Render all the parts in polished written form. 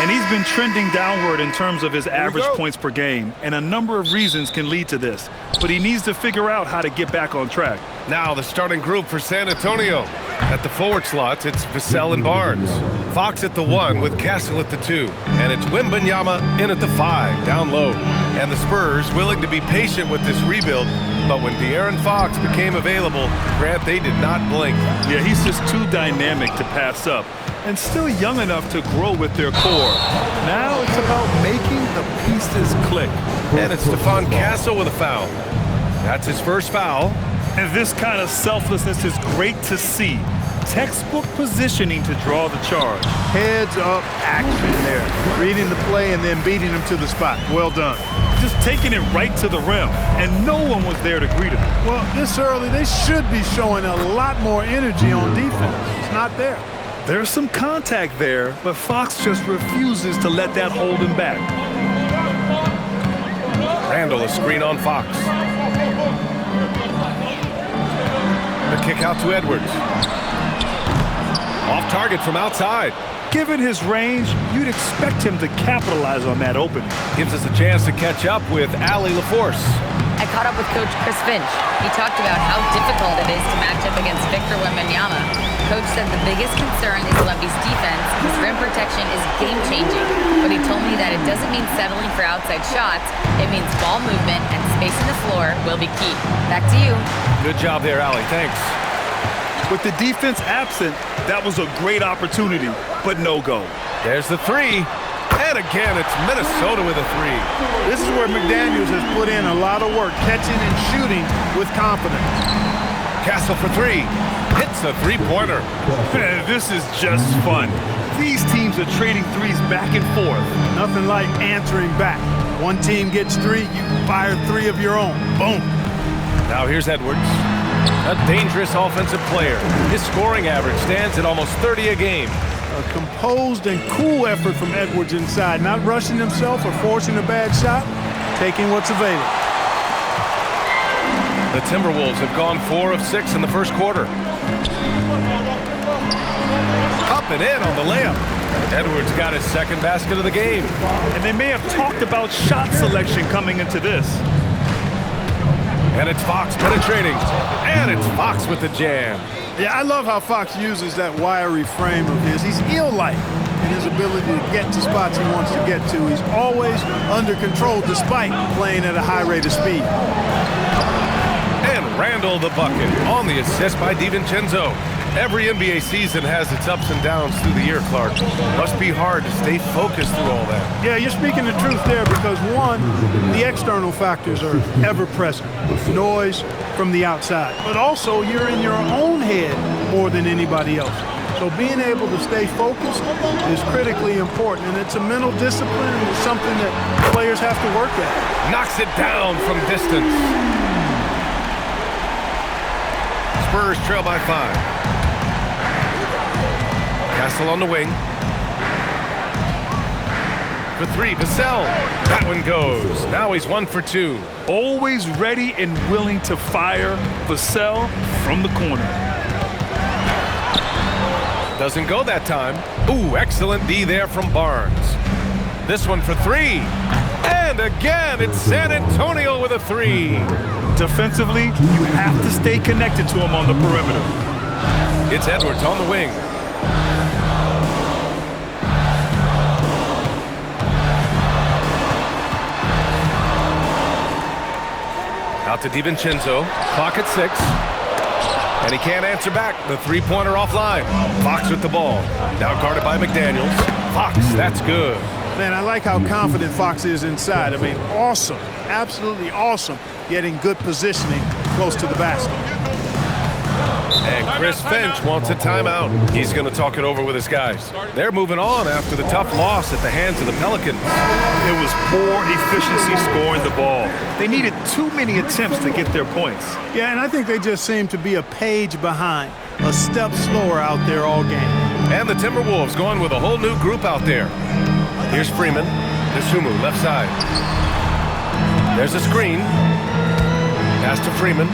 And he's been trending downward in terms of his average points per game, and a number of reasons can lead to this. But he needs to figure out how to get back on track. Now the starting group for San Antonio. At the forward slots, it's Vassell and Barnes. Fox at the 1 with Castle at the 2. And it's Wembanyama in at the 5, down low. And the Spurs willing to be patient with this rebuild, but when De'Aaron Fox became available, Grant, they did not blink. Yeah, he's just too dynamic to pass up, and still young enough to grow with their core. Now it's about making the pieces click. And it's Stephon Castle with a foul. That's his first foul. And this kind of selflessness is great to see. Textbook positioning to draw the charge. Heads up action there. Reading the play and then beating him to the spot. Well done. Just taking it right to the rim, and no one was there to greet him. Well, this early, they should be showing a lot more energy on defense. It's not there. There's some contact there, but Fox just refuses to let that hold him back. Randall, a screen on Fox. The kick out to Edwards. Off target from outside. Given his range, you'd expect him to capitalize on that opening. Gives us a chance to catch up with Allie LaForce. I caught up with Coach Chris Finch. He talked about how difficult it is to match up against Victor Wembanyama. Coach said the biggest concern is Lovey's defense. His rim protection is game-changing. But he told me that it doesn't mean settling for outside shots. It means ball movement and spacing the floor will be key. Back to you. Good job there, Allie. Thanks. With the defense absent, that was a great opportunity, but no go. There's the 3. And again, it's Minnesota with a 3. This is where McDaniels has put in a lot of work, catching and shooting with confidence. Castle for 3. Hits a three-pointer. This is just fun. These teams are trading threes back and forth. Nothing like answering back. One team gets 3, you fire 3 of your own. Boom. Now here's Edwards. A dangerous offensive player. His scoring average stands at almost 30 a game. A composed and cool effort from Edwards inside, not rushing himself or forcing a bad shot, taking what's available. The Timberwolves have gone 4 of 6 in the first quarter. Up and in on the layup. Edwards got his second basket of the game. And they may have talked about shot selection coming into this. And it's Fox penetrating. And it's Fox with the jam. Yeah, I love how Fox uses that wiry frame of his. He's eel-like in his ability to get to spots he wants to get to. He's always under control despite playing at a high rate of speed. And Randall the bucket on the assist by DiVincenzo. Every NBA season has its ups and downs through the year, Clark. Must be hard to stay focused through all that. Yeah, you're speaking the truth there because, one, the external factors are ever present. Noise from the outside. But also, you're in your own head more than anybody else. So being able to stay focused is critically important, and it's a mental discipline and it's something that players have to work at. Knocks it down from distance. Spurs trail by 5. Castle on the wing. For 3, Vassell. That one goes. Now he's 1 for 2. Always ready and willing to fire. Vassell from the corner. Doesn't go that time. Ooh, excellent D there from Barnes. This one for 3. And again, it's San Antonio with a 3. Defensively, you have to stay connected to him on the perimeter. It's Edwards on the wing. Out to DiVincenzo. Clock at 6. And he can't answer back. The three-pointer offline. Fox with the ball. Now guarded by McDaniels. Fox, that's good. Man, I like how confident Fox is inside. I mean, awesome. Absolutely awesome. Getting good positioning close to the basket. And Chris Finch wants a timeout. He's going to talk it over with his guys. They're moving on after the tough loss at the hands of the Pelicans. It was poor efficiency scoring the ball. They needed too many attempts to get their points. Yeah, and I think they just seem to be a page behind, a step slower out there all game. And the Timberwolves going with a whole new group out there. Here's Freeman. Nasumu, left side. There's a screen. Pass to Freeman.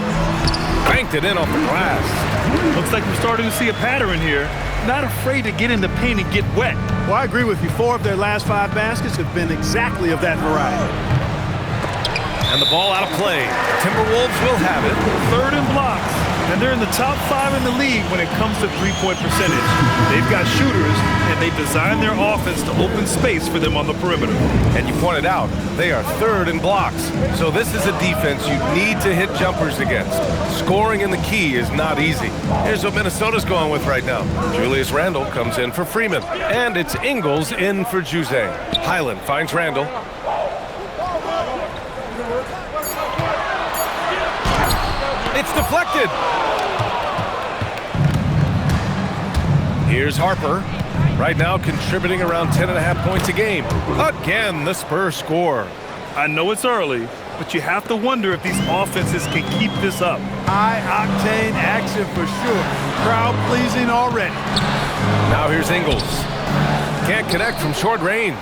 Banked it in off the glass. Looks like we're starting to see a pattern here. not afraid to get in the paint and get wet. Well, I agree with you. 4 of their last 5 baskets have been exactly of that variety. And the ball out of play. Timberwolves will have it. 3rd and blocks. And they're in the top 5 in the league when it comes to three-point percentage. They've got shooters, and they've designed their offense to open space for them on the perimeter. And you pointed out, they are 3rd in blocks. So this is a defense you need to hit jumpers against. Scoring in the key is not easy. Here's what Minnesota's going with right now. Julius Randle comes in for Freeman. And it's Ingles in for Juzang. Highland finds Randle. It's deflected. Here's Harper. Right now contributing around 10.5 points a game. Again, the Spurs score. I know it's early, but you have to wonder if these offenses can keep this up. High-octane action for sure. Crowd-pleasing already. Now here's Ingles. Can't connect from short range.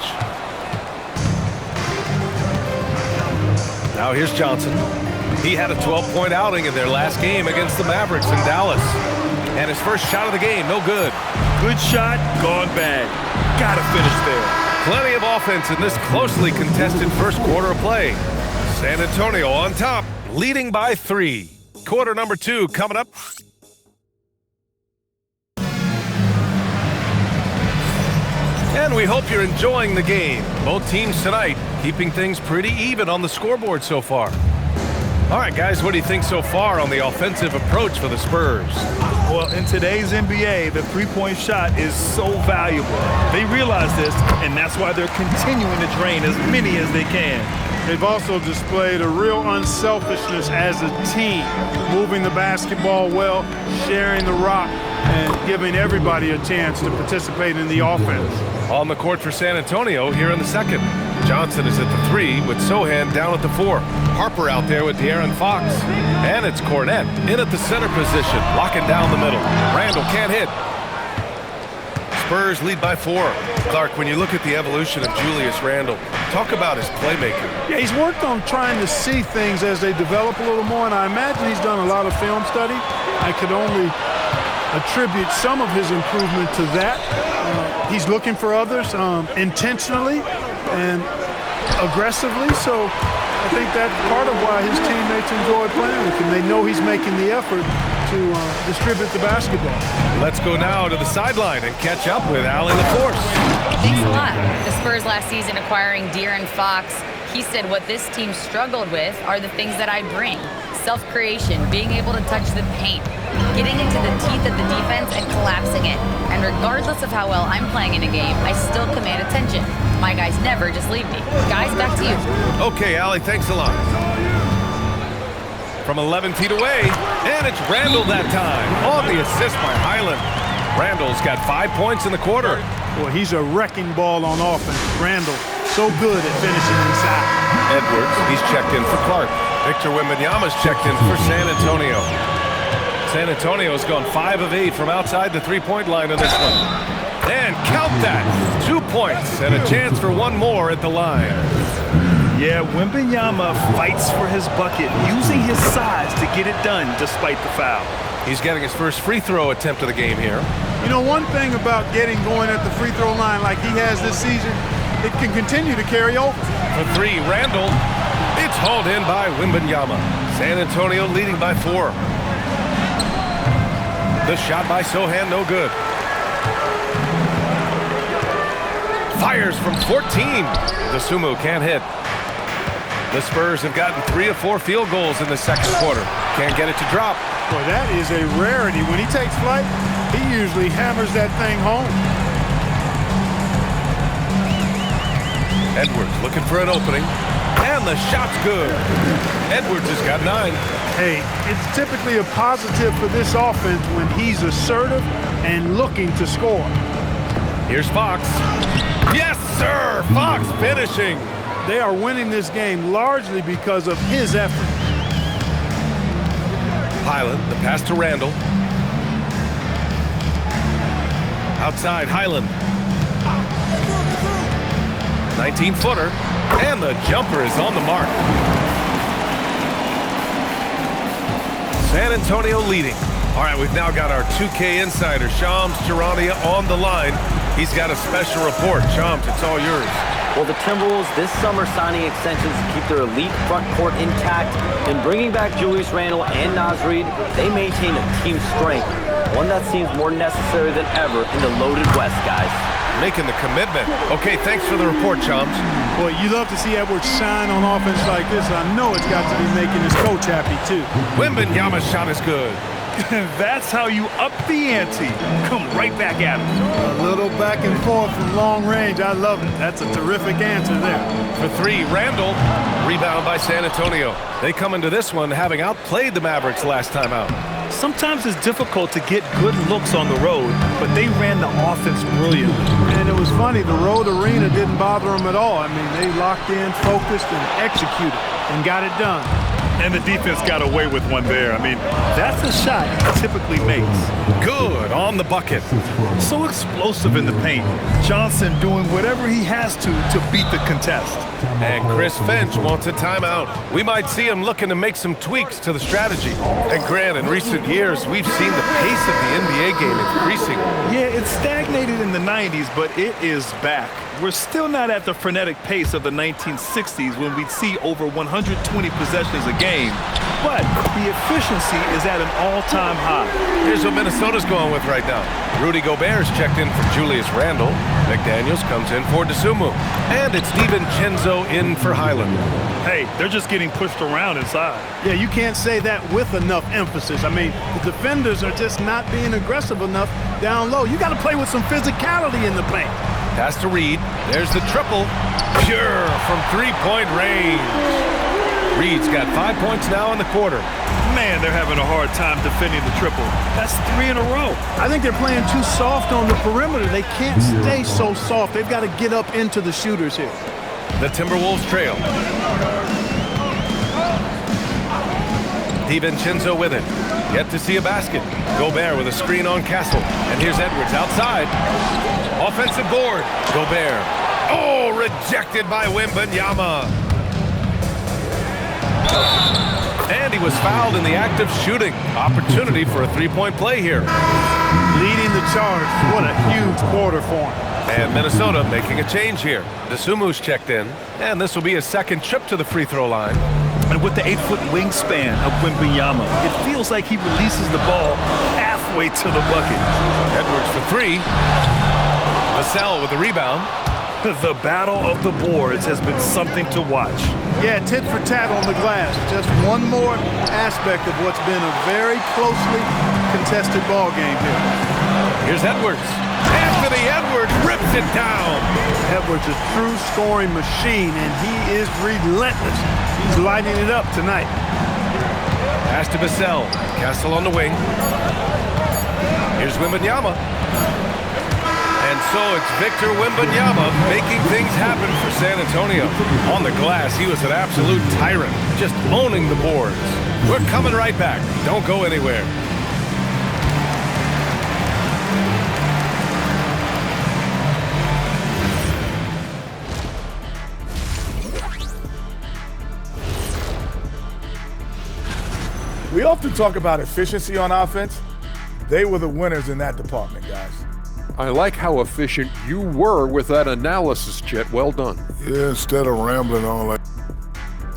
Now here's Johnson. He had a 12-point outing in their last game against the Mavericks in Dallas. And his first shot of the game, no good. Good shot, gone bad. Gotta finish there. Plenty of offense in this closely contested first quarter of play. San Antonio on top, leading by 3. Quarter number 2 coming up. And we hope you're enjoying the game. Both teams tonight keeping things pretty even on the scoreboard so far. All right, guys, what do you think so far on the offensive approach for the Spurs? Well, in today's NBA, the three-point shot is so valuable. They realize this, and that's why they're continuing to drain as many as they can. They've also displayed a real unselfishness as a team, moving the basketball well, sharing the rock, and giving everybody a chance to participate in the offense. On the court for San Antonio here in the second. Johnson is at the 3 with Sohan down at the 4. Harper out there with De'Aaron Fox. And it's Cornette in at the center position, locking down the middle. Randle can't hit. Spurs lead by 4. Clark, when you look at the evolution of Julius Randle, talk about his playmaking. Yeah, he's worked on trying to see things as they develop a little more, and I imagine he's done a lot of film study. I could only attribute some of his improvement to that. He's looking for others intentionally and aggressively, so I think that's part of why his teammates enjoy playing with him. They know he's making the effort to distribute the basketball. Let's go now to the sideline and catch up with Allie LaForce. Thanks a lot. The Spurs last season acquiring De'Aaron Fox, he said what this team struggled with are the things that I bring. Self-creation, being able to touch the paint, getting into the teeth of the defense and collapsing it. And regardless of how well I'm playing in a game, I still command attention. My guys never just leave me. Guys, back to you. Okay, Allie, thanks a lot. From 11 feet away, and it's Randle that time on the assist by Highland. Randle's got 5 points in the quarter. Boy, he's a wrecking ball on offense. Randle, so good at finishing inside. Edwards, he's checked in for Clark. Victor Wembanyama's checked in for San Antonio. San Antonio's gone 5 of 8 from outside the three-point line in this one. And count that, 2 points and a chance for one more at the line. Yeah, Wembanyama fights for his bucket, using his size to get it done despite the foul. He's getting his first free throw attempt of the game here. You know, one thing about getting going at the free throw line like he has this season, it can continue to carry over. For 3, Randle. It's hauled in by Wembanyama. San Antonio leading by 4. The shot by Sohan, no good. Fires from 14. Dosunmu can't hit. The Spurs have gotten 3 of 4 field goals in the second quarter. Can't get it to drop. Boy, that is a rarity. When he takes flight, he usually hammers that thing home. Edwards looking for an opening. And the shot's good. Edwards has got 9. Hey, it's typically a positive for this offense when he's assertive and looking to score. Here's Fox. Yes, sir! Fox finishing. They are winning this game largely because of his effort. Highland, the pass to Randle. Outside, Highland. 19-footer. And the jumper is on the mark. San Antonio leading All right, we've now got our 2K insider, Shams Charania, on the line. He's got a special report. Shams, it's all yours. Well, the Timberwolves this summer signing extensions to keep their elite front court intact. And bringing back Julius Randle and Naz Reid, they maintain a team strength, one that seems more necessary than ever in the loaded West, guys. Making the commitment. Okay, thanks for the report, Shams. Boy, you love to see Edwards shine on offense like this. I know it's got to be making his coach happy, too. Wembanyama's shot is good. That's how you up the ante. Come right back at him. A little back and forth from long range. I love it. That's a terrific answer there. For three, Randle. Rebound by San Antonio. They come into this one having outplayed the Mavericks last time out. Sometimes it's difficult to get good looks on the road, but they ran the offense brilliantly. And it was funny, the road arena didn't bother them at all. I mean, they locked in, focused, and executed, and got it done. And the defense got away with one there. I mean, that's a shot he typically makes. Good on the bucket. So explosive in the paint. Johnson doing whatever he has to beat the contest. And Chris Finch wants a timeout. We might see him looking to make some tweaks to the strategy. And Grant, in recent years, we've seen the pace of the NBA game increasing. Yeah, it stagnated in the 90s, but it is back. We're still not at the frenetic pace of the 1960s when we'd see over 120 possessions a game, but the efficiency is at an all-time high. Here's what Minnesota's going with right now. Rudy Gobert's checked in for Julius Randle. McDaniels comes in for DeSumo. And it's DiVincenzo in for Highland. Hey, they're just getting pushed around inside. Yeah, you can't say that with enough emphasis. I mean, the defenders are just not being aggressive enough down low. You got to play with some physicality in the paint. Pass to Reid. There's the triple. Pure from three-point range. Reid's got 5 points now in the quarter. Man, they're having a hard time defending the triple. That's 3 in a row. I think they're playing too soft on the perimeter. They can't stay so soft. They've got to get up into the shooters here. The Timberwolves trail. DiVincenzo with it. Yet to see a basket. Gobert with a screen on Castle. And here's Edwards outside. Offensive board. Gobert. Oh, rejected by Wembanyama. And he was fouled in the act of shooting. Opportunity for a three-point play here. Leading the charge. What a huge quarter for him. And Minnesota making a change here. DeSumu's checked in. And this will be his second trip to the free throw line. And with the 8-foot wingspan of Wembanyama, it feels like he releases the ball halfway to the bucket. Edwards for three. Vassell with the rebound. The battle of the boards has been something to watch. Yeah, tit for tat on the glass. Just one more aspect of what's been a very closely contested ball game here. Here's Edwards. Anthony Edwards rips it down. Edwards is a true scoring machine, and he is relentless. He's lighting it up tonight. Pass to Vassell. Castle on the wing. Here's Wembanyama. And so it's Victor Wembanyama making things happen for San Antonio. On the glass, he was an absolute tyrant, just owning the boards. We're coming right back. Don't go anywhere. We often talk about efficiency on offense. They were the winners in that department, guys. I like how efficient you were with that analysis, Chet. Well done. Yeah, instead of rambling on like...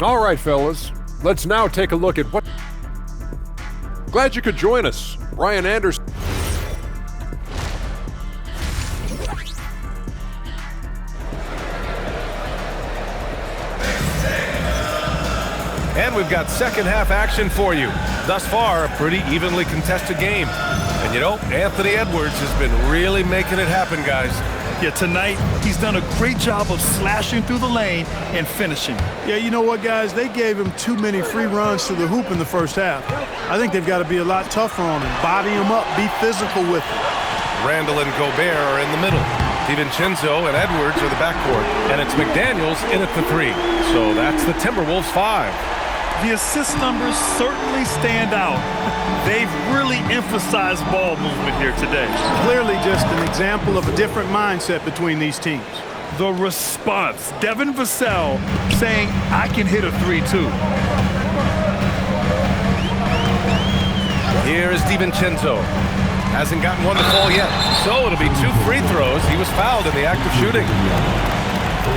All right, fellas. Let's now take a look at what... Glad you could join us. Ryan Anderson. And we've got second half action for you. Thus far, a pretty evenly contested game. And you know, Anthony Edwards has been really making it happen, guys. Yeah, tonight, he's done a great job of slashing through the lane and finishing. Yeah, you know what, guys? They gave him too many free runs to the hoop in the first half. I think they've got to be a lot tougher on him. Body him up, be physical with him. Randle and Gobert are in the middle. DiVincenzo and Edwards are the backcourt. And it's McDaniels in at the three. So that's the Timberwolves 5. The assist numbers certainly stand out. They've really emphasized ball movement here today. Clearly just an example of a different mindset between these teams. The response, Devin Vassell saying, I can hit a 3 too. Here is DiVincenzo. Hasn't gotten one to fall yet. So it'll be 2 free throws. He was fouled in the act of shooting.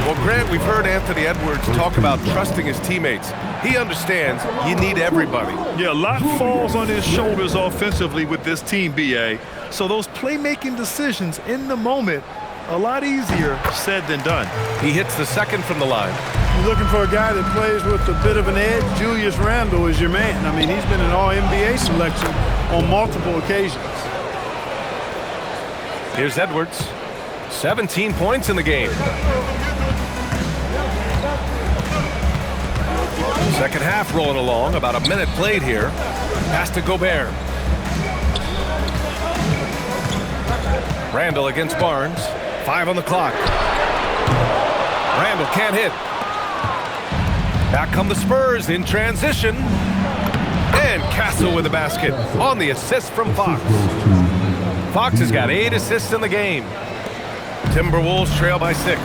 Well, Grant, we've heard Anthony Edwards talk about trusting his teammates. He understands you need everybody. Yeah, a lot falls on his shoulders offensively with this team, B.A. So those playmaking decisions in the moment, a lot easier said than done. He hits the second from the line. You're looking for a guy that plays with a bit of an edge. Julius Randle is your man. I mean, he's been an All-NBA selection on multiple occasions. Here's Edwards. 17 points in the game. Second half rolling along. About a minute played here. Pass to Gobert. Randle against Barnes. 5 on the clock. Randle can't hit. Back come the Spurs in transition. And Castle with the basket on the assist from Fox. Fox has got 8 assists in the game. Timberwolves trail by 6.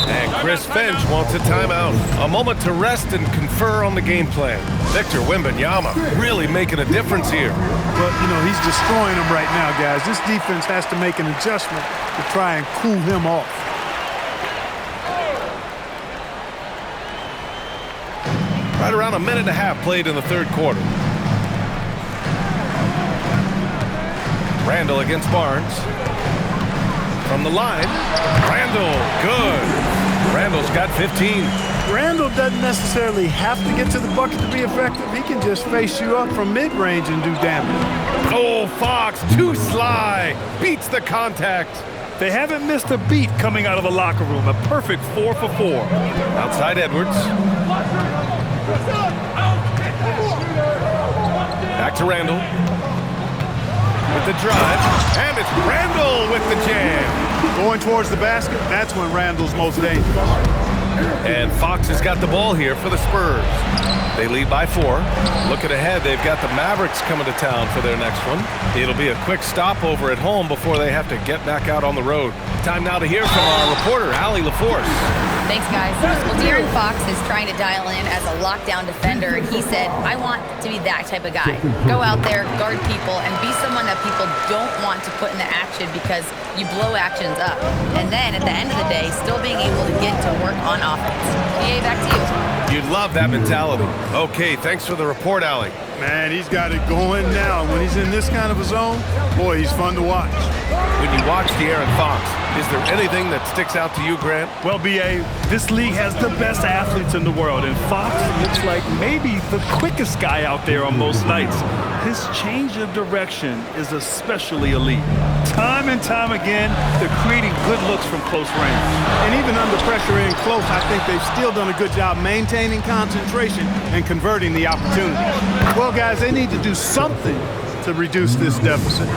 And Chris Finch wants a timeout. A moment to rest and confer on the game plan. Victor Wembanyama really making a difference here. But, you know, he's destroying them right now, guys. This defense has to make an adjustment to try and cool him off. Right around a minute and a half played in the third quarter. Randle against Barnes. From the line. Randle, good. Randle's got 15. Randle doesn't necessarily have to get to the bucket to be effective. He can just face you up from mid-range and do damage. Oh, Fox, too sly. Beats the contact. They haven't missed a beat coming out of the locker room. A perfect 4 for 4. Outside Edwards. Back to Randle. With the drive. And it's Randle with the jam. Going towards the basket, that's when Randle's most dangerous. And Fox has got the ball here for the Spurs. They lead by 4. Looking ahead, they've got the Mavericks coming to town for their next one. It'll be a quick stopover at home before they have to get back out on the road. Time now to hear from our reporter, Allie LaForce. Thanks, guys. Well, De'Aaron Fox is trying to dial in as a lockdown defender, and he said, I want to be that type of guy. Go out there, guard people, and be someone that people don't want to put into action because you blow actions up. And then, at the end of the day, still being able to get to work on offense. EA, back to you. You'd love that mentality. Okay, thanks for the report, Allie. Man, he's got it going now. When he's in this kind of a zone, boy, he's fun to watch. When you watch De'Aaron Fox, is there anything that sticks out to you, Grant? Well, B.A., this league has the best athletes in the world, and Fox looks like maybe the quickest guy out there on most nights. His change of direction is especially elite. Time and time again, they're creating good looks from close range. And even under pressure in close, I think they've still done a good job maintaining concentration and converting the opportunities. Well, guys, they need to do something to reduce this deficit.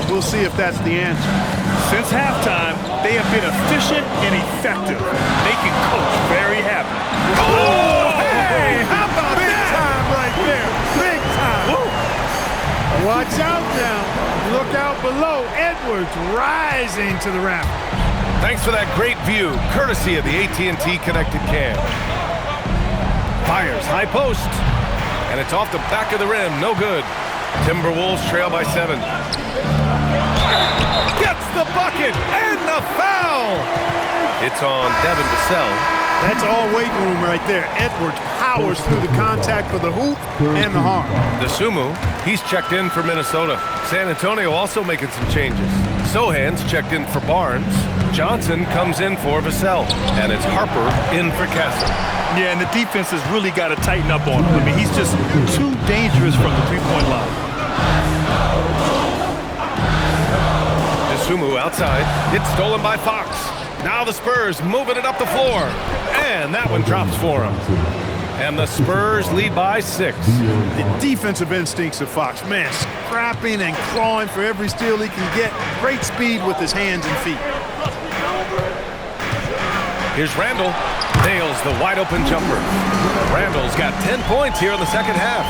We'll see if that's the answer. Since halftime, they have been efficient and effective, making Coach very happy. Oh, hey! How about big time right there? Big time! Woo. Watch out now. Look out below. Edwards rising to the rafters. Thanks for that great view, courtesy of the AT&T Connected Cam. Fires high post, and it's off the back of the rim. No good. Timberwolves trail by 7. Gets the bucket and the foul. It's on Devin Vassell. That's all waiting room right there. Edwards powers through the contact for the hoop and the harm. DeSumo, he's checked in for Minnesota. San Antonio also making some changes. Sohan's checked in for Barnes. Johnson comes in for Vassell. And it's Harper in for Castle. Yeah, and the defense has really got to tighten up on him. I mean, he's just too dangerous from the three-point line. DeSumo outside. It's stolen by Fox. Now the Spurs moving it up the floor. And that one drops for him. And the Spurs lead by 6. The defensive instincts of Fox, man, scrapping and clawing for every steal he can get. Great speed with his hands and feet. Here's Randle. Nails the wide-open jumper. Randle's got 10 points here in the second half.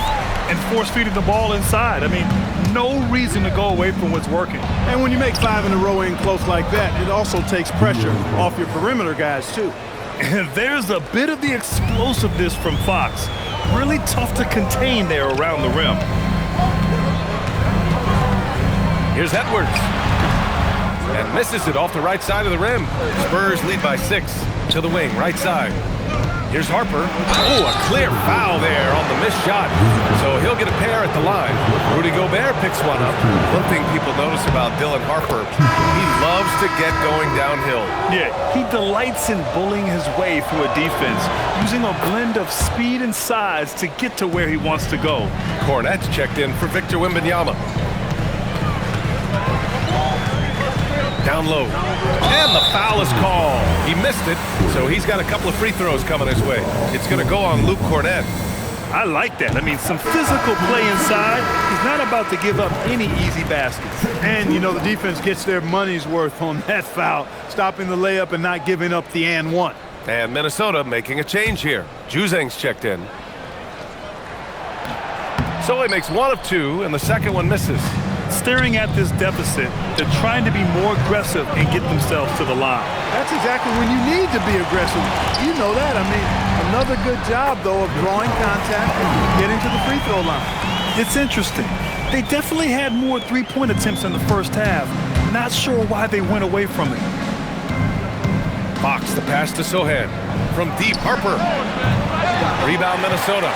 And force-feeding the ball inside. I mean, no reason to go away from what's working. And when you make 5 in a row in close like that, it also takes pressure off your perimeter guys, too. And there's a bit of the explosiveness from Fox. Really tough to contain there around the rim. Here's Edwards. And misses it off the right side of the rim. Spurs lead by 6 to the wing, right side. Here's Harper. Oh, a clear foul there on the missed shot. So he'll get a pair at the line. Rudy Gobert picks one up. One thing people notice about Dylan Harper, he loves to get going downhill. Yeah, he delights in bullying his way through a defense, using a blend of speed and size to get to where he wants to go. Cornette's checked in for Victor Wembanyama. Down low. And the foul is called. He missed it, so he's got a couple of free throws coming his way. It's going to go on Luke Cornette. I like that. I mean, some physical play inside. He's not about to give up any easy baskets. And, you know, the defense gets their money's worth on that foul, stopping the layup and not giving up the and one. And Minnesota making a change here. Juzang's checked in. So he makes 1 of 2, and the second one misses. Staring at this deficit, they're trying to be more aggressive and get themselves to the line. That's exactly when you need to be aggressive. You know that. I mean, another good job, though, of drawing contact and getting to the free throw line. It's interesting. They definitely had more three-point attempts in the first half. Not sure why they went away from it. Fox, the pass to Sohan. From deep, Harper. Rebound, Minnesota.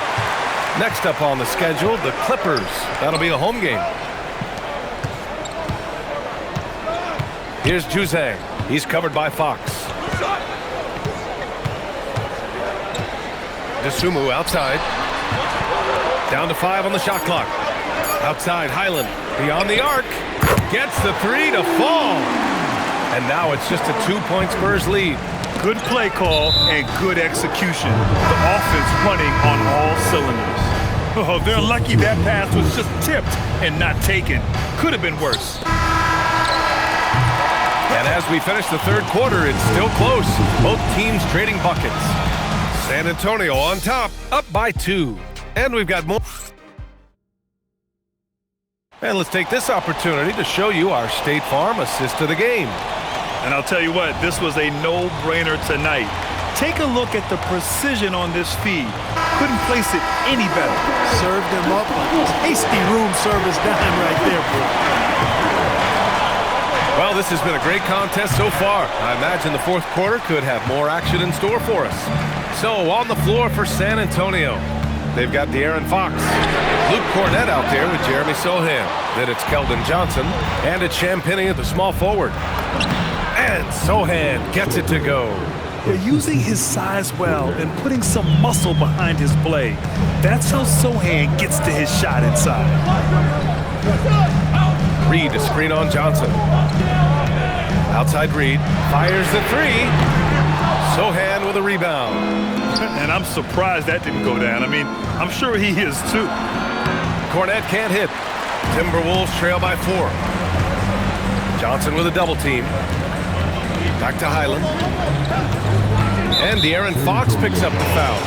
Next up on the schedule, the Clippers. That'll be a home game. Here's Juzang. He's covered by Fox. DeSumo outside. Down to 5 on the shot clock. Outside, Highland. Beyond the arc. Gets the 3 to fall. And now it's just a 2-point Spurs lead. Good play call and good execution. The offense running on all cylinders. Oh, they're lucky that pass was just tipped and not taken. Could have been worse. And as we finish the third quarter, it's still close. Both teams trading buckets. San Antonio on top, up by 2. And we've got more. And let's take this opportunity to show you our State Farm assist to the game. And I'll tell you what, this was a no-brainer tonight. Take a look at the precision on this feed. Couldn't place it any better. Served him up a tasty room service dime right there, bro. Well, this has been a great contest so far. I imagine the fourth quarter could have more action in store for us. So, on the floor for San Antonio, they've got De'Aaron Fox. Luke Cornette out there with Jeremy Sohan. Then it's Keldon Johnson. And it's Champagnie at the small forward. And Sohan gets it to go. They're using his size well and putting some muscle behind his play. That's how Sohan gets to his shot inside. Reed to screen on Johnson. Outside Reed. Fires the 3. Sohan with a rebound. And I'm surprised that didn't go down. I mean, I'm sure he is too. Cornette can't hit. Timberwolves trail by 4. Johnson with a double team. Back to Highland. And De'Aaron Fox picks up the foul.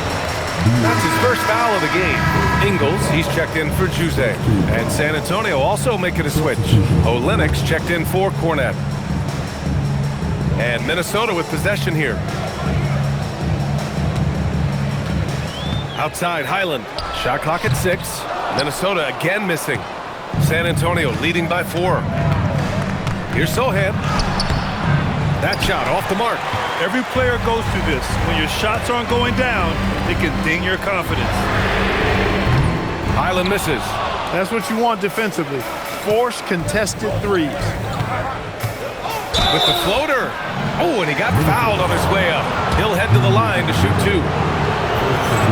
That's his first foul of the game. Ingles, he's checked in for Juzang. And San Antonio also making a switch. Olynyk's checked in for Cornette. And Minnesota with possession here. Outside, Highland. Shot clock at 6. Minnesota again missing. San Antonio leading by 4. Here's Sohan. That shot off the mark. Every player goes through this. When your shots aren't going down, it can ding your confidence. Highland misses. That's what you want defensively. Force contested threes. With the floater. Oh, and he got fouled on his way up. He'll head to the line to shoot 2.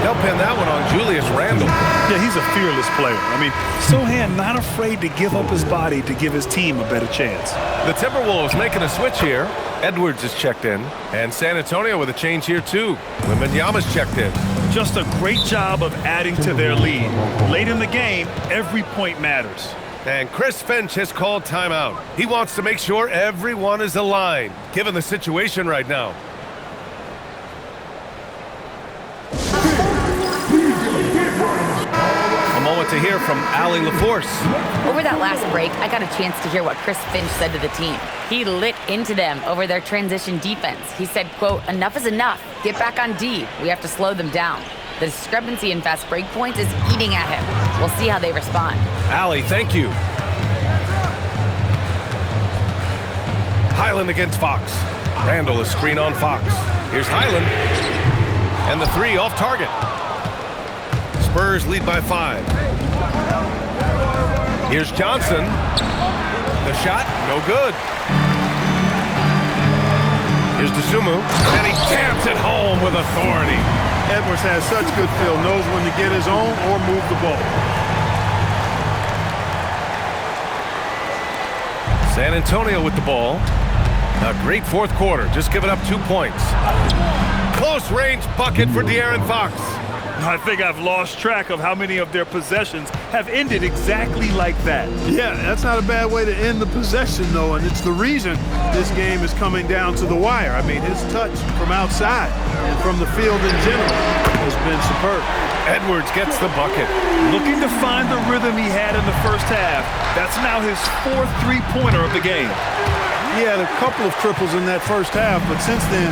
They'll pin that one on Julius Randle. Yeah, he's a fearless player. I mean, Sohan not afraid to give up his body to give his team a better chance. The Timberwolves making a switch here. Edwards is checked in. And San Antonio with a change here too. Wembanyama's checked in. Just a great job of adding to their lead. Late in the game, every point matters. And Chris Finch has called timeout. He wants to make sure everyone is aligned, given the situation right now. A moment to hear from Allie LaForce. Over that last break, I got a chance to hear what Chris Finch said to the team. He lit into them over their transition defense. He said, quote, "Enough is enough. Get back on D. We have to slow them down." The discrepancy in fast break points is eating at him. We'll see how they respond. Allie, thank you. Highland against Fox. Randall, a screen on Fox. Here's Highland. And the three off target. Spurs lead by 5. Here's Johnson. The shot, no good. Here's DeSumo, and he jams it home with authority. Edwards has such good feel, knows when to get his own or move the ball. San Antonio with the ball. A great fourth quarter, just giving up 2 points. Close range bucket for De'Aaron Fox. I think I've lost track of how many of their possessions have ended exactly like that. Yeah, that's not a bad way to end the possession, though, and it's the reason this game is coming down to the wire. I mean, his touch from outside and from the field in general has been superb. Edwards gets the bucket. Looking to find the rhythm he had in the first half. That's now his 4th three-pointer of the game. He had a couple of triples in that first half, but since then,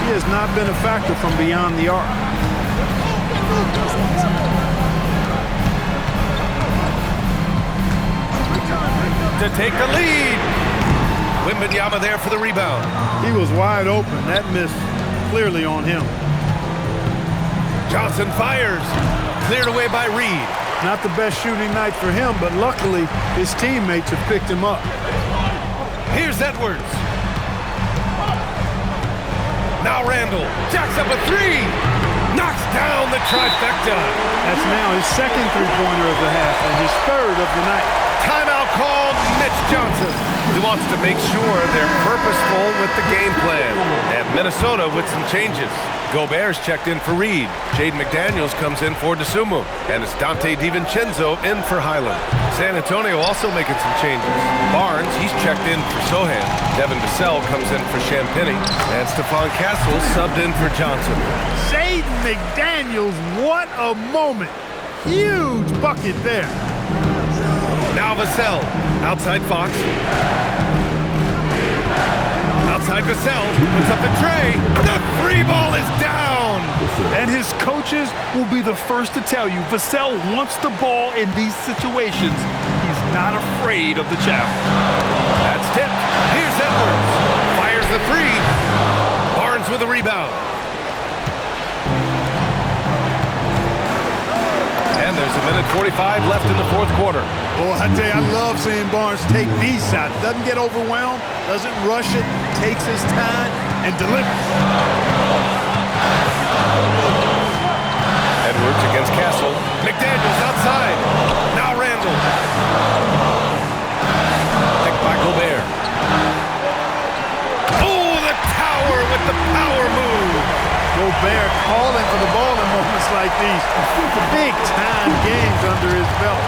he has not been a factor from beyond the arc. To take the lead. Wembanyama there for the rebound. He was wide open. That miss clearly on him. Johnson fires. Cleared away by Reed. Not the best shooting night for him, but luckily his teammates have picked him up. Here's Edwards. Now Randall jacks up a three. Knocks down the trifecta. That's now his 2nd three-pointer of the half and his 3rd of the night. Timeout called. Mitch Johnson. He wants to make sure they're purposeful with the game plan. And Minnesota with some changes. Gobert's checked in for Reed. Jaden McDaniels comes in for DeSumo. And it's Dante DiVincenzo in for Highland. San Antonio also making some changes. Barnes, he's checked in for Sohan. Devin Vassell comes in for Champagny. And Stephon Castle subbed in for Johnson. Jaden McDaniels, what a moment. Huge bucket there. Now Vassell, outside Fox. Outside Vassell, puts up the tray. The free ball is down. And his coaches will be the first to tell you, Vassell wants the ball in these situations. He's not afraid of the challenge. That's tipped. Here's Edwards. Fires the three. Barnes with a rebound. And there's a minute 45 left in the fourth quarter. Oh, I tell you, I love seeing Barnes take these shots. Doesn't get overwhelmed, doesn't rush it, takes his time, and delivers. Edwards against Castle. McDaniels outside. Now Randall. Picked by Gobert. Oh, the tower with the power move. Gobert calling for the ball in moments like these. Big-time games under his belt.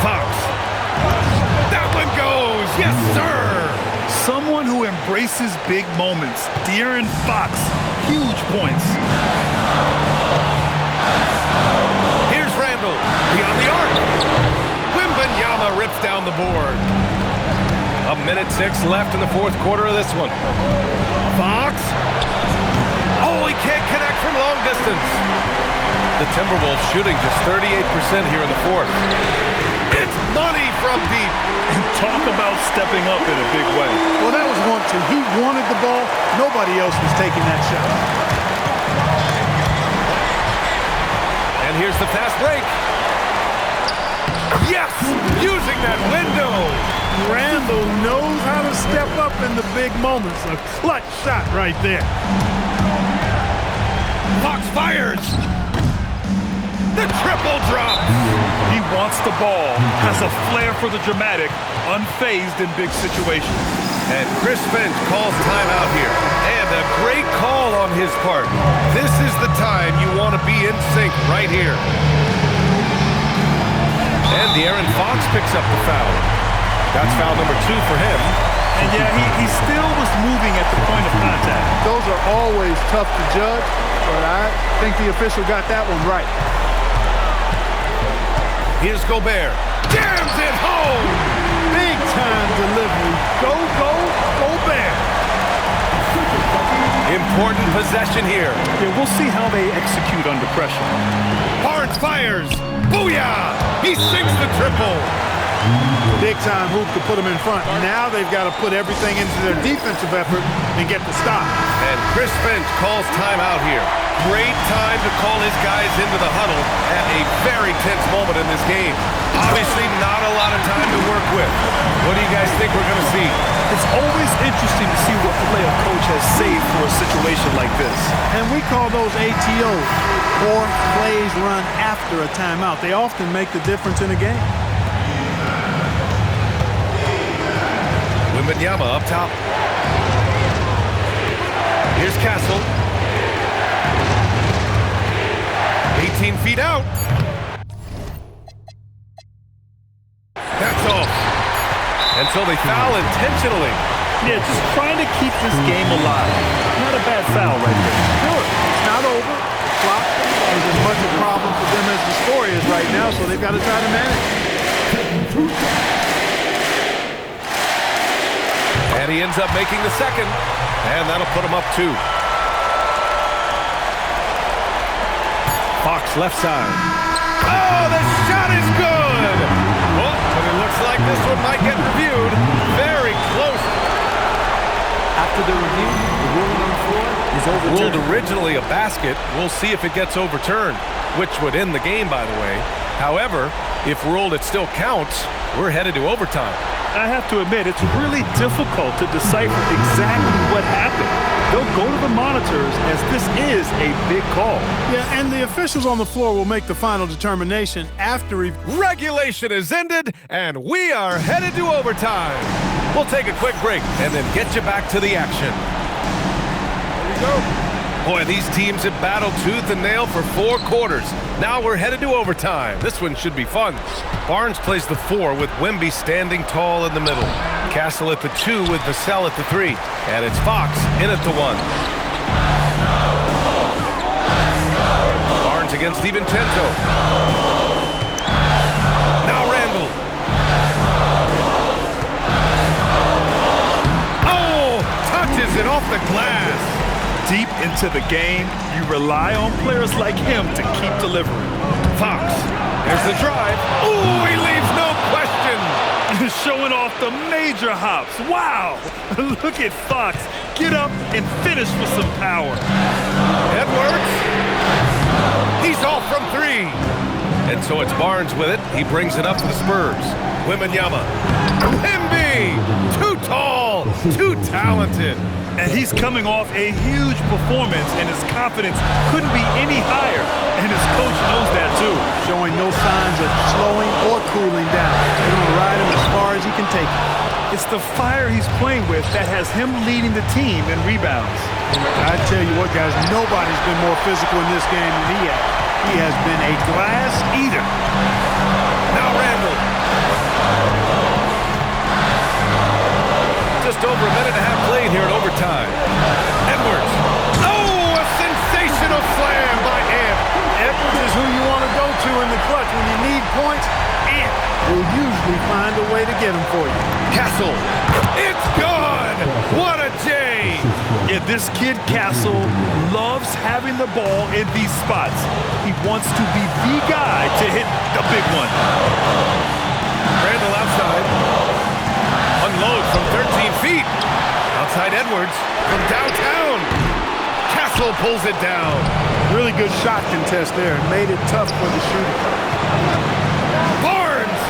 Fox. That one goes. Yes, sir. Someone who embraces big moments. De'Aaron Fox. Huge points. Here's Randall. Beyond the arc. Wembanyama rips down the board. A minute 6 left in the fourth quarter of this one. Fox. Oh, he can't connect from long distance. The Timberwolves shooting just 38% here in the fourth. It's money from deep. And talk about stepping up in a big way. Well, that was 1-2. He wanted the ball. Nobody else was taking that shot. And here's the fast break. Yes! Using that window. Randall knows how to step up in the big moments. A clutch shot right there. Fox fires. The triple drop. He wants the ball, has a flair for the dramatic, unfazed in big situations. And Chris Finch calls timeout here. And a great call on his part. This is the time you want to be in sync right here. And De'Aaron Fox picks up the foul. That's foul number 2 for him. And yeah, he still was moving at the point of contact. Those are always tough to judge, but I think the official got that one right. Here's Gobert. Jams it home! Big time delivery. Go, Gobert. Important possession here. Yeah, we'll see how they execute under pressure. Barnes fires. Booyah! He sinks the triple. Big-time hoop to put them in front. Now they've got to put everything into their defensive effort and get the stop. And Chris Finch calls timeout here. Great time to call his guys into the huddle at a very tense moment in this game. Obviously not a lot of time to work with. What do you guys think we're going to see? It's always interesting to see what play a coach has saved for a situation like this. And we call those ATOs, or plays run after a timeout. They often make the difference in a game. Wembanyama up top. Here's Castle. 18 feet out. That's off. And so they foul intentionally. Yeah, just trying to keep this game alive. Not a bad foul right there. Sure, it's not over. The clock is as much a problem for them as the score is right now, so they've got to try to manage. And he ends up making the second. And that'll put him up 2. Fox left side. Oh, the shot is good! Oh, but it looks like this one might get reviewed. Very close. After the review, the ruling on the floor is overturned. Ruled originally a basket. We'll see if it gets overturned, which would end the game, by the way. However, if ruled it still counts, we're headed to overtime. I have to admit, it's really difficult to decipher exactly what happened. They'll go to the monitors as this is a big call. Yeah, and the officials on the floor will make the final determination after Regulation is ended, and we are headed to overtime. We'll take a quick break and then get you back to the action. Here we go. Boy, these teams have battled tooth and nail for 4 quarters. Now we're headed to overtime. This one should be fun. Barnes plays the 4 with Wemby standing tall in the middle. Castle at the 2 with Vassell at the 3. And it's Fox in at the 1. Barnes against DiVincenzo. Now Randall. Oh, touches it off the glass. Deep into the game, you rely on players like him to keep delivering. Fox, there's the drive. Ooh, he leaves no question. Showing off the major hops. Wow! Look at Fox. Get up and finish with some power. Edwards. He's off from 3. And so it's Barnes with it. He brings it up to the Spurs. Wembanyama. Wemby! Too tall, too talented. And he's coming off a huge performance, and his confidence couldn't be any higher. And his coach knows that, too. showing no signs of slowing or cooling down. They're going to ride him as far as he can take it. It's the fire he's playing with that has him leading the team in rebounds. I tell you what, guys, nobody's been more physical in this game than he has. He has been a glass eater. Now Randall. Just over a minute and a half played here in overtime. Edwards. Oh, a sensational slam by Ant. Edwards is who you want to go to in the clutch. When you need points, Ant will usually find a way to get them for you. Castle. It's good. What a J. Yeah, this kid Castle loves having the ball in these spots. He wants to be the guy to hit the big one. Randall outside. Unload from 13 feet. Outside Edwards from downtown. Castle pulls it down. Really good shot contest there. Made it tough for the shooter. Barnes.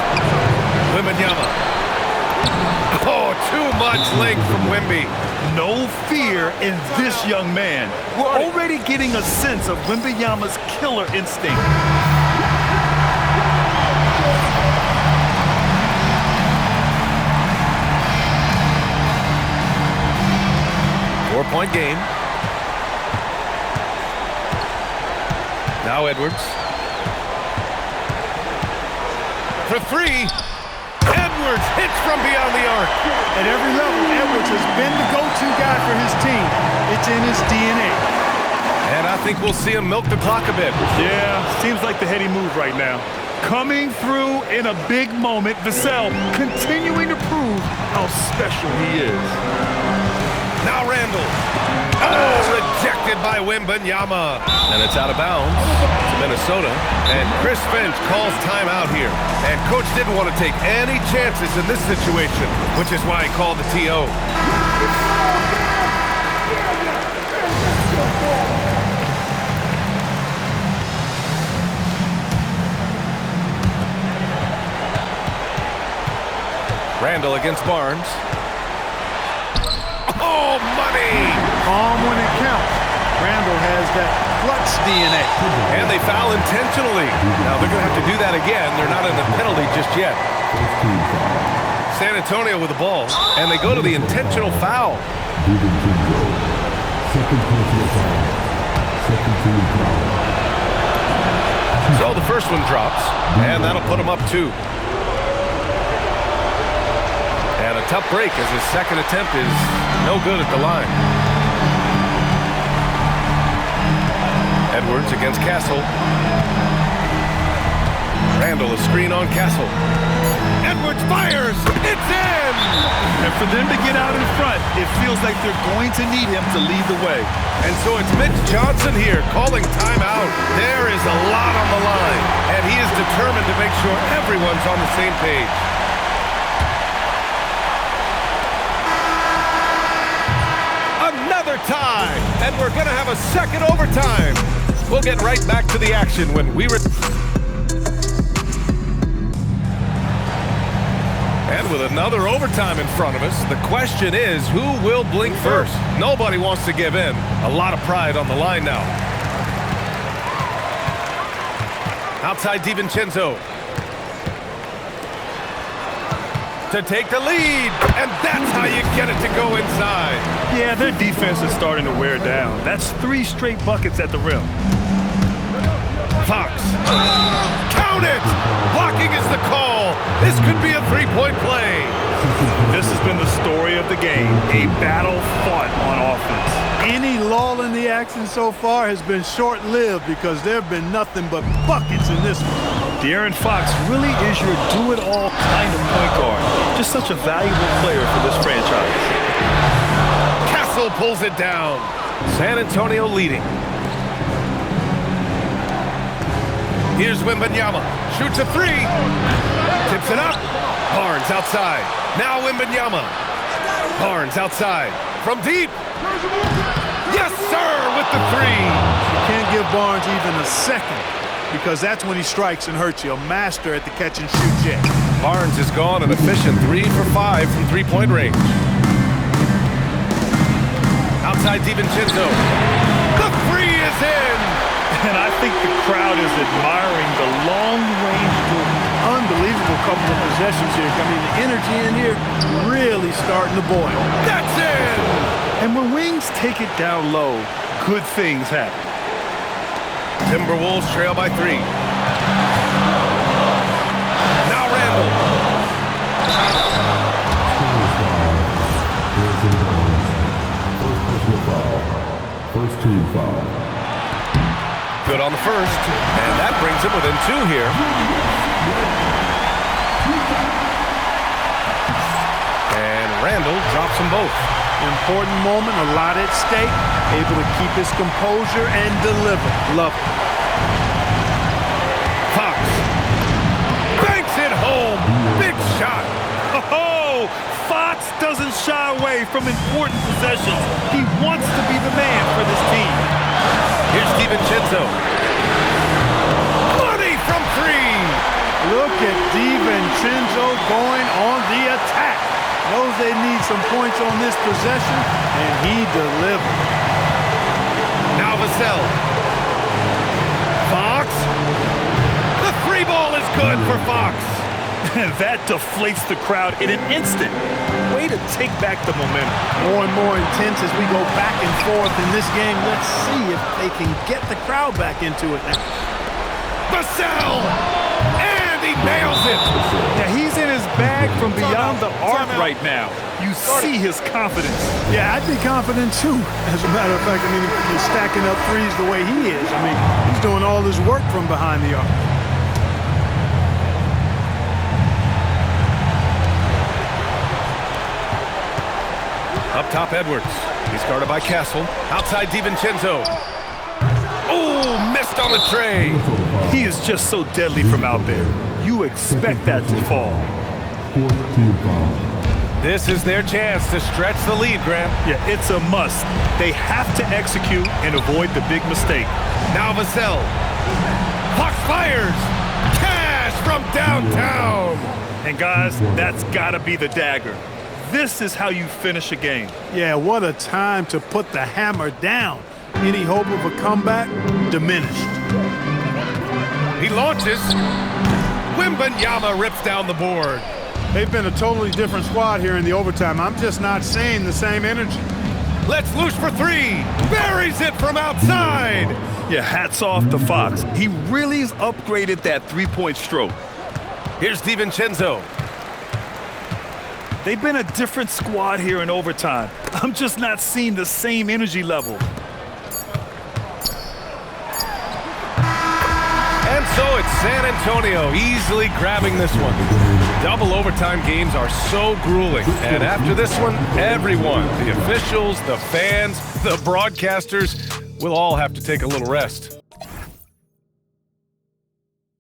Wembanyama. Oh, too much length from Wemby. No fear in this young man. We're already getting a sense of Wembanyama's killer instinct. Four-point game. Now Edwards. For three. Edwards hits from beyond the arc. At every level, Edwards has been the go-to guy for his team. It's in his DNA. And I think we'll see him milk the clock a bit. Yeah, seems like the heady move right now. Coming through in a big moment, Vassell continuing to prove how special he is. Now Randall. Oh, rejected Deflected by Wembanyama. And it's out of bounds to Minnesota. And Chris Finch calls timeout here. And coach didn't want to take any chances in this situation, which is why he called the TO. Randall against Barnes. Oh, money! Calm when it counts. Randall has that clutch DNA. And they foul intentionally. Now they're going to have to do that again. They're not in the penalty just yet. San Antonio with the ball, and they go to the intentional foul. So the first one drops, and that'll put them up 2. And a tough break as his second attempt is no good at the line. Edwards against Castle. Randall a screen on Castle. Edwards fires! It's in! And for them to get out in front, it feels like they're going to need him to lead the way. And so it's Mitch Johnson here calling timeout. There is a lot on the line, and he is determined to make sure everyone's on the same page. Another tie, and we're going to have a second overtime. We'll get right back to the action when we return. And with another overtime in front of us, the question is, who will blink first? Nobody wants to give in. A lot of pride on the line now. Outside DiVincenzo. To take the lead, and that's how you get it to go inside. Yeah, their defense is starting to wear down. That's 3 straight buckets at the rim. Fox. Count it! Blocking is the call. This could be a 3-point play. This has been the story of the game. A battle fought on offense. Any lull in the action so far has been short-lived because there have been nothing but buckets in this one. De'Aaron Fox really is your do-it-all kind of point guard. Just such a valuable player for this franchise. Castle pulls it down. San Antonio leading. Here's Wembanyama. Shoots a 3. Tips it up. Barnes outside. Now Wembanyama. Barnes outside. From deep. Yes, sir, with the 3. You can't give Barnes even a second because that's when he strikes and hurts you. A master at the catch-and-shoot jet. Barnes is gone an efficient 3 for 5 from 3-point range. Outside DiVincenzo. The 3 is in. And I think the crowd is admiring the long-range move. Unbelievable couple of possessions here. I mean, the energy in here really starting to boil. That's it! And when Wings take it down low, good things happen. Timberwolves trail by 3. Now Randall. First team foul. Good on the first, and that brings him within 2 here. And Randall drops them both. Important moment, a lot at stake. Able to keep his composure and deliver. Love it. Fox. Banks it home. Big shot. Oh, Fox doesn't shy away from important possessions. He wants to be the man for this team. Here's DiVincenzo. Money from 3. Look at DiVincenzo going on the attack. Knows they need some points on this possession, and he delivered. Now Vassell. Fox. The 3 ball is good for Fox. That deflates the crowd in an instant. Way to take back the momentum. More and more intense as we go back and forth in this game. Let's see if they can get the crowd back into it now. Vassell! And he nails it! Now he's in his bag from beyond the arc right now. You see his confidence. Yeah, I'd be confident too. As a matter of fact, I mean, he's stacking up threes the way he is. I mean, he's doing all his work from behind the arc. Up Up top, Edwards. He's guarded by Castle. Outside, DiVincenzo. Oh, missed on the tray. He is just so deadly from out there. You expect that to fall. 14 foul. This is their chance to stretch the lead, Grant. Yeah, it's a must. They have to execute and avoid the big mistake. Now Vassell. Fox fires. Cash from downtown. And guys, that's gotta be the dagger. This is how you finish a game. Yeah, what a time to put the hammer down. Any hope of a comeback diminished. He launches. Wembanyama rips down the board. They've been a totally different squad here in the overtime. I'm just not seeing the same energy. Let's loose for three. Buries it from outside. Yeah, hats off to Fox. He really has upgraded that three-point stroke. Here's DiVincenzo. They've been a different squad here in overtime. I'm just not seeing the same energy level. And so it's San Antonio easily grabbing this one. Double overtime games are so grueling. And after this one, everyone, the officials, the fans, the broadcasters, will all have to take a little rest.